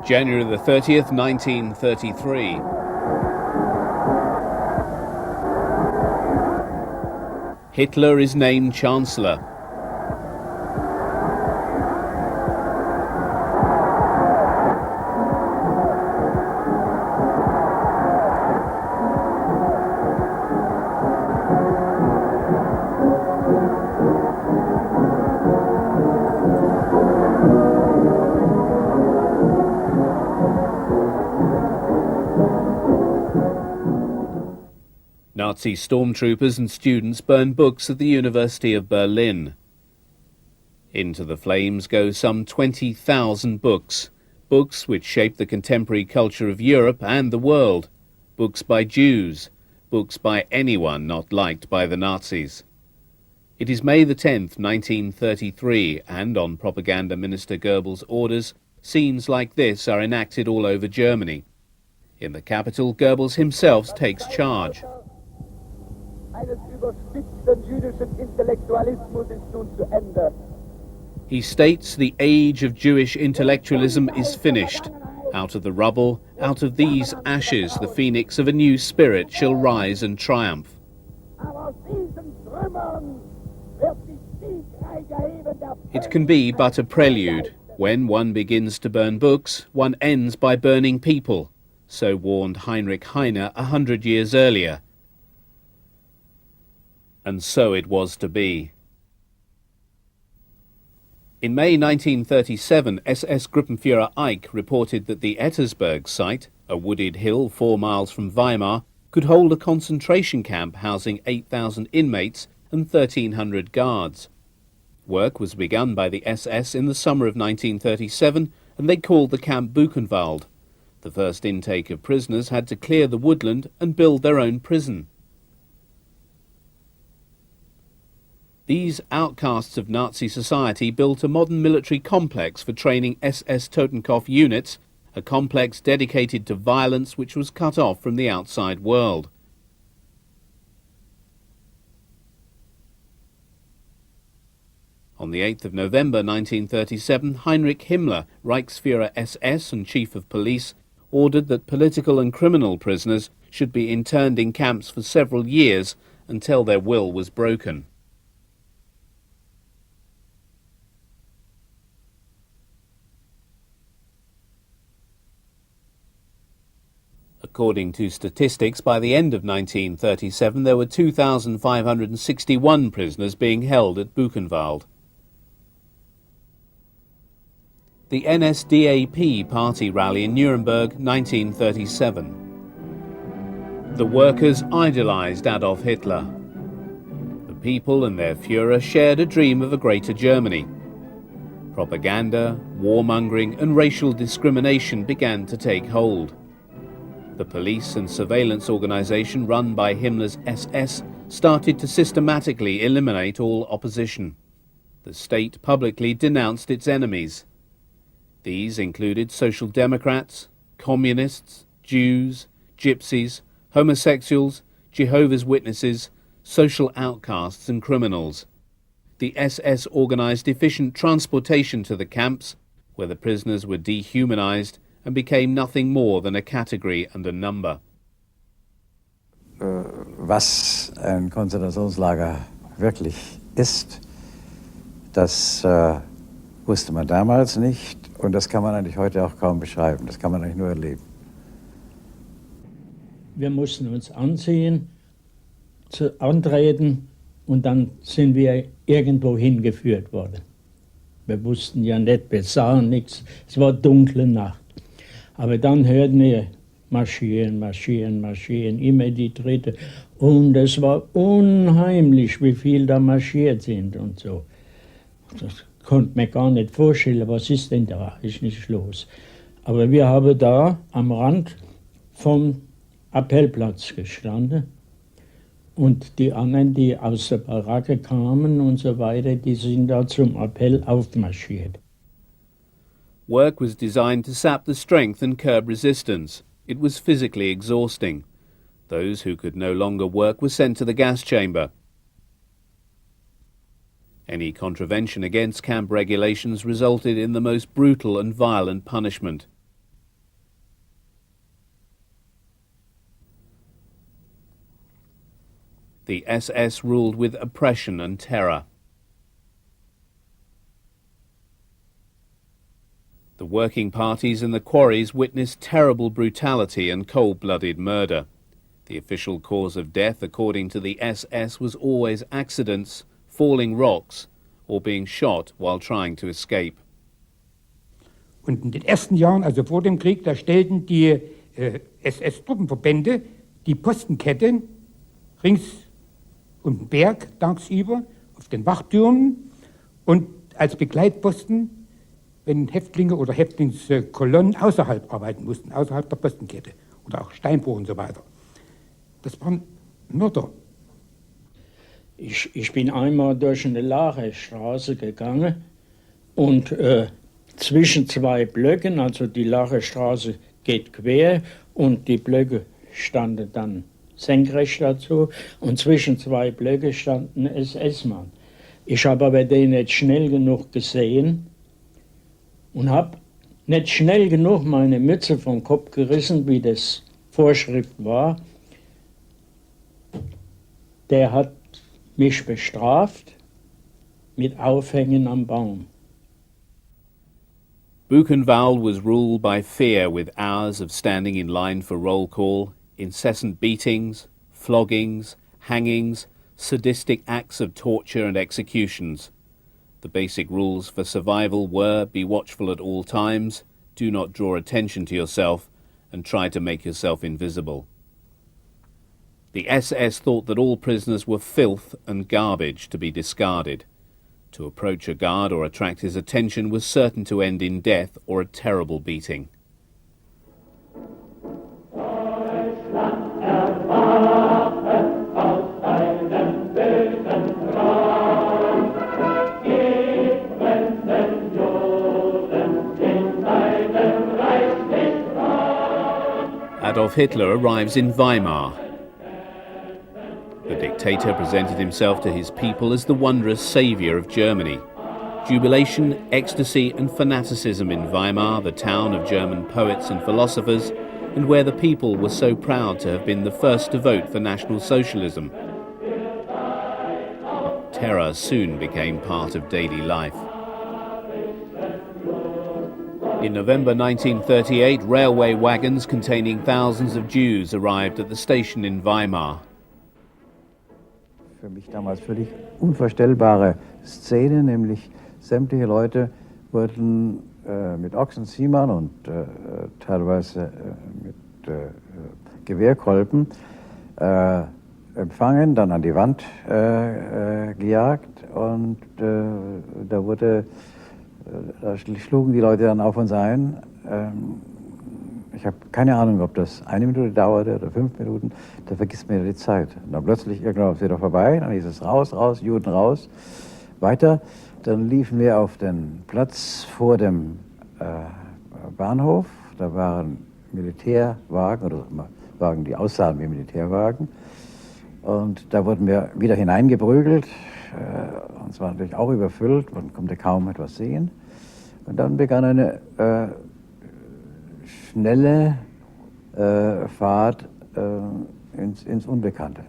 January the 30th, 1933. Hitler is named Chancellor. Nazi stormtroopers and students burn books at the University of Berlin. Into the flames go some 20,000 books, books which shape the contemporary culture of Europe and the world, books by Jews, books by anyone not liked by the Nazis. It is May the 10th, 1933, and on Propaganda Minister Goebbels' orders, scenes like this are enacted all over Germany. In the capital, Goebbels himself takes charge. He states the age of Jewish intellectualism is finished. Out of the rubble, out of these ashes, the phoenix of a new spirit shall rise and triumph. It can be but a prelude. When one begins to burn books, one ends by burning people. So warned Heinrich Heine 100 years earlier. And so it was to be. In May 1937, SS Gruppenführer Eich reported that the Ettersberg site, a wooded hill 4 miles from Weimar, could hold a concentration camp housing 8,000 inmates and 1,300 guards. Work was begun by the SS in the summer of 1937, and they called the camp Buchenwald. The first intake of prisoners had to clear the woodland and build their own prison. These outcasts of Nazi society built a modern military complex for training SS Totenkopf units, a complex dedicated to violence which was cut off from the outside world. On the 8th of November 1937, Heinrich Himmler, Reichsführer SS and Chief of Police, ordered that political and criminal prisoners should be interned in camps for several years until their will was broken. According to statistics, by the end of 1937 there were 2,561 prisoners being held at Buchenwald. The NSDAP party rally in Nuremberg, 1937. The workers idolized Adolf Hitler. The people and their Führer shared a dream of a greater Germany. Propaganda, warmongering and racial discrimination began to take hold. The police and surveillance organization run by Himmler's SS started to systematically eliminate all opposition. The state publicly denounced its enemies. These included Social Democrats, Communists, Jews, Gypsies, homosexuals, Jehovah's Witnesses, social outcasts and criminals. The SS organized efficient transportation to the camps, where the prisoners were dehumanized and became nothing more than a category and a number. Was ein Konzentrationslager wirklich ist, das wusste man damals nicht und das kann man eigentlich heute auch kaum beschreiben, das kann man eigentlich nur erleben. Wir mussten uns anziehen, antreten und dann sind wir irgendwo hingeführt worden. Wir wussten ja nicht, wir sahen nichts, es war dunkle Nacht. Aber dann hörten wir marschieren, marschieren, marschieren, immer die dritte. Und es war unheimlich, wie viel da marschiert sind und so. Das konnte man gar nicht vorstellen, was ist denn da, ist nicht los. Aber wir haben da am Rand vom Appellplatz gestanden. Und die anderen, die aus der Baracke kamen und so weiter, die sind da zum Appell aufmarschiert. Work was designed to sap the strength and curb resistance. It was physically exhausting. Those who could no longer work were sent to the gas chamber. Any contravention against camp regulations resulted in the most brutal and violent punishment. The SS ruled with oppression and terror. The working parties in the quarries witnessed terrible brutality and cold-blooded murder. The official cause of death, according to the SS, was always accidents, falling rocks, or being shot while trying to escape. Und in den ersten Jahren, also vor dem Krieg, da stellten die SS-Truppenverbände die Postenketten rings um den Berg tagsüber auf den Wachtürmen und als Begleitposten, wenn Häftlinge oder Häftlingskolonnen außerhalb arbeiten mussten, außerhalb der Postenkette oder auch Steinbruch und so weiter. Das waren Mörder. Ich bin einmal durch eine Lagerstraße gegangen und zwischen zwei Blöcken, also die Lagerstraße geht quer und die Blöcke standen dann senkrecht dazu und zwischen zwei Blöcken stand ein SS-Mann. Ich habe aber den nicht schnell genug gesehen und habe nicht schnell genug meine Mütze vom Kopf gerissen, wie das Vorschrift war. Der hat mich bestraft mit Aufhängen am Baum. Buchenwald was ruled by fear, with hours of standing in line for roll call, incessant beatings, floggings, hangings, sadistic acts of torture and executions. The basic rules for survival were: be watchful at all times, do not draw attention to yourself, and try to make yourself invisible. The SS thought that all prisoners were filth and garbage to be discarded. To approach a guard or attract his attention was certain to end in death or a terrible beating. Adolf Hitler arrives in Weimar. The dictator presented himself to his people as the wondrous saviour of Germany. Jubilation, ecstasy and fanaticism in Weimar, the town of German poets and philosophers, and where the people were so proud to have been the first to vote for National Socialism. Terror soon became part of daily life. In November 1938, railway wagons containing thousands of Jews arrived at the station in Weimar. Für mich damals völlig unvorstellbare Szene, nämlich sämtliche Leute wurden mit Ochsenziehern und teilweise mit Gewehrkolben empfangen, dann an die Wand gejagt und da schlugen die Leute dann auf uns ein. Ich habe keine Ahnung, ob das 1 Minute dauerte oder 5 Minuten, da vergisst man ja die Zeit. Und dann plötzlich irgendwann ist wieder vorbei, dann hieß es raus, raus, Juden raus, weiter. Dann liefen wir auf den Platz vor dem Bahnhof, da waren Militärwagen oder Wagen, die aussahen wie Militärwagen. Und da wurden wir wieder hineingeprügelt, und es war natürlich auch überfüllt, man konnte kaum etwas sehen. Und dann begann eine schnelle Fahrt ins Unbekannte.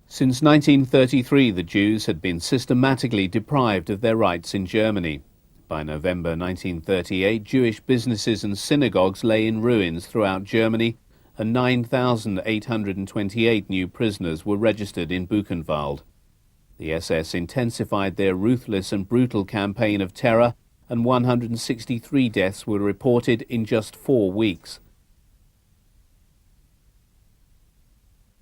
Since 1933, the Jews had been systematically deprived of their rights in Germany. By November 1938, Jewish businesses and synagogues lay in ruins throughout Germany, and 9,828 new prisoners were registered in Buchenwald. The SS intensified their ruthless and brutal campaign of terror, and 163 deaths were reported in just 4 weeks.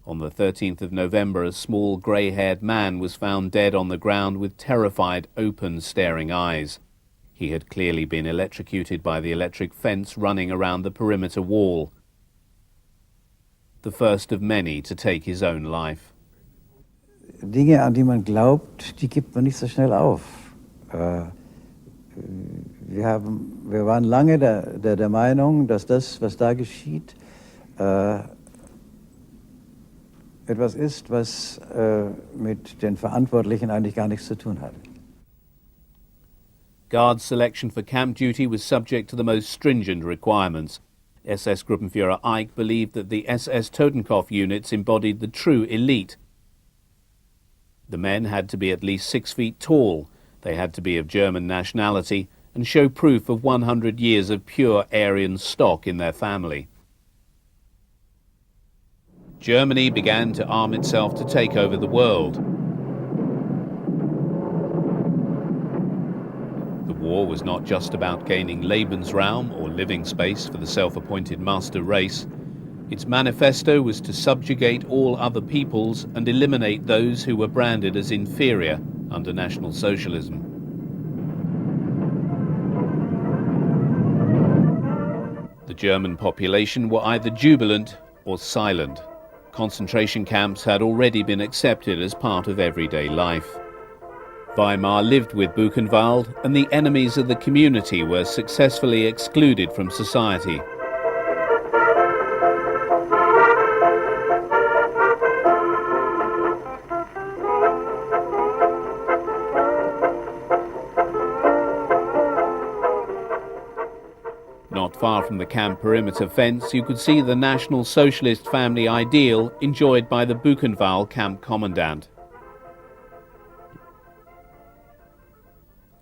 On the 13th of November, a small grey-haired man was found dead on the ground with terrified, open, staring eyes. He had clearly been electrocuted by the electric fence running around the perimeter wall. The first of many to take his own life. Dinge, an die man glaubt, die gibt man nicht so schnell auf. Wir waren lange der Meinung, dass das, was da geschieht, etwas ist, was mit den Verantwortlichen eigentlich gar nichts zu tun hat. Guard selection for camp duty was subject to the most stringent requirements. SS Gruppenführer Eick believed that the SS Totenkopf units embodied the true elite. The men had to be at least 6 feet tall, they had to be of German nationality, and show proof of 100 years of pure Aryan stock in their family. Germany began to arm itself to take over the world. The war was not just about gaining Lebensraum, or living space, for the self-appointed master race. Its manifesto was to subjugate all other peoples and eliminate those who were branded as inferior under National Socialism. The German population were either jubilant or silent. Concentration camps had already been accepted as part of everyday life. Weimar lived with Buchenwald, and the enemies of the community were successfully excluded from society. Not far from the camp perimeter fence, you could see the National Socialist family ideal enjoyed by the Buchenwald camp commandant.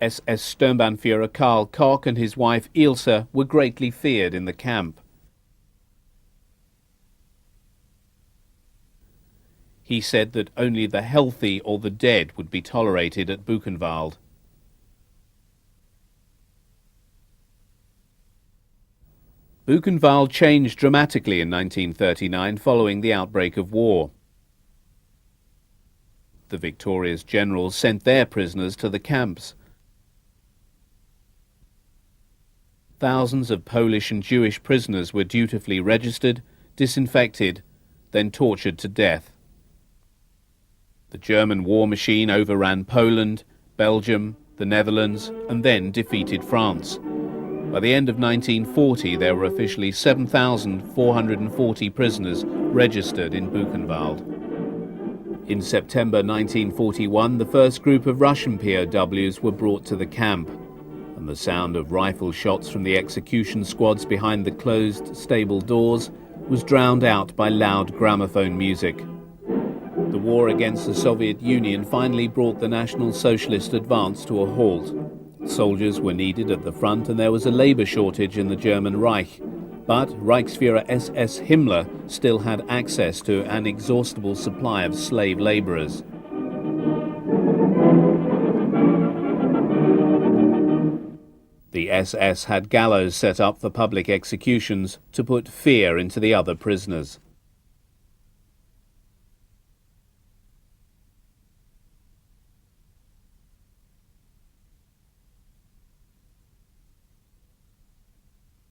SS Sturmbannführer Karl Koch and his wife Ilse were greatly feared in the camp. He said that only the healthy or the dead would be tolerated at Buchenwald. Buchenwald changed dramatically in 1939 following the outbreak of war. The victorious generals sent their prisoners to the camps. Thousands of Polish and Jewish prisoners were dutifully registered, disinfected, then tortured to death. The German war machine overran Poland, Belgium, the Netherlands, and then defeated France. By the end of 1940, there were officially 7,440 prisoners registered in Buchenwald. In September 1941, the first group of Russian POWs were brought to the camp, and the sound of rifle shots from the execution squads behind the closed stable doors was drowned out by loud gramophone music. The war against the Soviet Union finally brought the National Socialist advance to a halt. Soldiers were needed at the front, and there was a labor shortage in the German Reich. But Reichsführer SS Himmler still had access to an inexhaustible supply of slave laborers. The SS had gallows set up for public executions to put fear into the other prisoners.